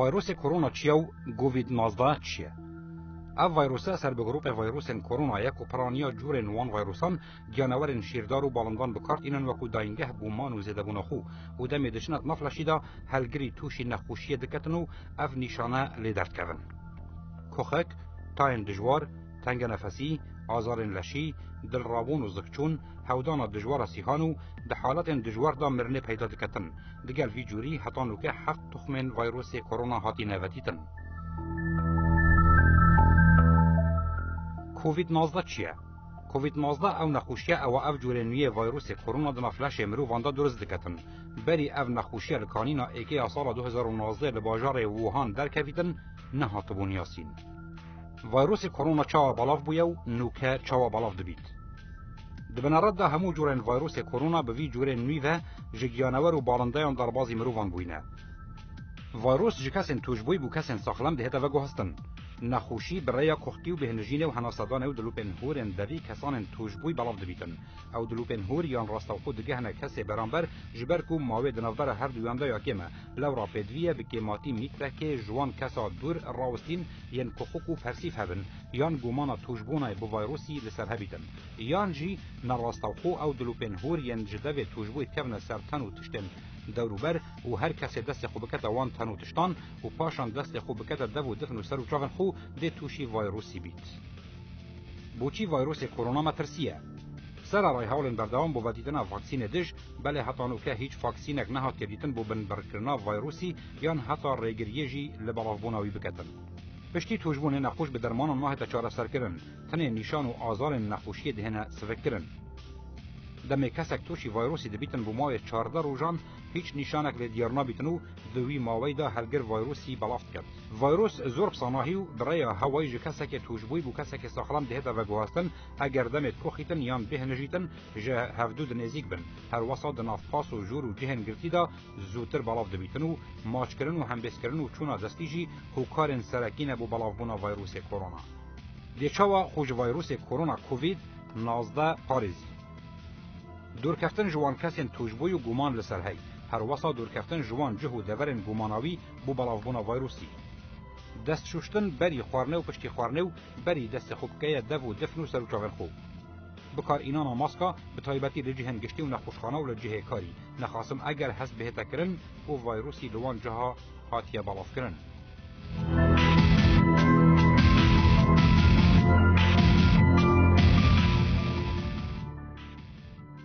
ویروس کرونا چیه و کووید 19 چیه؟ اف ویروسه سر به گروپ ویروس کرونا یک و پرانیا جور نوان ویروسان جانورن شیردار و بالندان بکارت اینن وکو داینگه بومان و زیده بونخو و دم دشنت نفلشیدا هلگری توشی نخوشی دکتنو اف نشانه لیدرد کردن. کخک، تاین دجوار، تنگ نفسی، آزار لشی، دل رابون و زکچون، هودان دجوار سیهانو ده حالت دجوار دا مرنه پیدا دکتن. دگل وی جوری حتانو که حق تخمن ویروس کرونا هاتی نوتیتن. کووید 19 چیه؟ کووید 19 او نخوشیه او اف جورنویه ویروس کرونا دنا فلاش مرو واندا درست دکتن. بری اف نخوشیه لکانینا ایکی سال 2019 لباجار ووهان درکویتن نهات بونیاسین. ویروس کرونا چاوا بالاف بویو نوکه چاوا بالاف دبیت. دبنرد ده همو جورن ویروس کرونا به وی جورن نویه جگیانور و بالندهان در بازی مروان بوینه. ویروس جکسن توجبوی بو کسن ساخلم دهتا وگو هستن. نخوشی برای کختی و بهنجینه و هناسدان او دلوپن هورن دوی کسان توجبوی بالاف دبیتن. او دلوپن هور یان راستو خود دگهنه کسی برانبر جبرکو ماوی دنافبر هر دویانده یاکیمه. لورا پیدویه بکیماتی میکره که جوان کسا دور راوستین ین کخوکو پرسیف هبن یان گومانا توجبونه بو ویروسی لسر هبیتن. یان جی نراستو خو او دلوپن هور ین جدوی توجبوی کبنه سر تن و تشتن دوروبر و هر کسی دست خوب بکت وان تنو تشتان و پاشان دست خوب بکت دو دفن و سر و چاون خو ده توشی ویروسی بیت. بوچی ویروس کرونا مترسیه. سر رای حولن بردوام بو ودیدنا واکسین دش بله حتانو که هیچ واکسینک نهات کردیتن بو بن برکرنا ویروسی یان حتا ریگریجی لبلاف بوناوی بکتن. پشتی توجبون نخوش به درمان ماه تا چاره سر کرن تنه نیشان و آزار نخوشی دهنه سفک کرن. دمی کسک توشی ویروسی دبیتن بو ماه 14 روزان هیچ نشانک لدیار نبیتنو دوی ماوی دا هرگر ویروسی بلافت کرد. ویروس زور بصاناهیو برای هوای کسک توجبوی بو کسک ساخلم دهتا و گوهستن اگر دمت کخیتن یان بهنجیتن جه هفدود نزیک بن هر وسط نافپاس و جور و جهن گرتی دا زودتر بلاف دبیتنو ماچ کرن و همبس کرن و چونا دستیجی خوکارن سرکین بو بلاف بونا ویروس کرونا. دیچاوا خوش ویروس کرونا کووید 19 پاریزی. دورکفتن جوان کسین توجبوی و گومان لسر هی هر وسا دورکفتن جوان جهو دورن گوماناوی بو بلافبونا ویروسی دست شوشتن بری خوارنه و پشتی خوارنه و بری دست خوبکه دو دفن و سر و چاون خوب بکار اینانا ماسکا به تایبتی لجهن گشتی و نخوشخانه و لجهه کاری نخواستم اگر هست بهتا کرن و ویروسی لوان جها هاتیه بلاف کرن.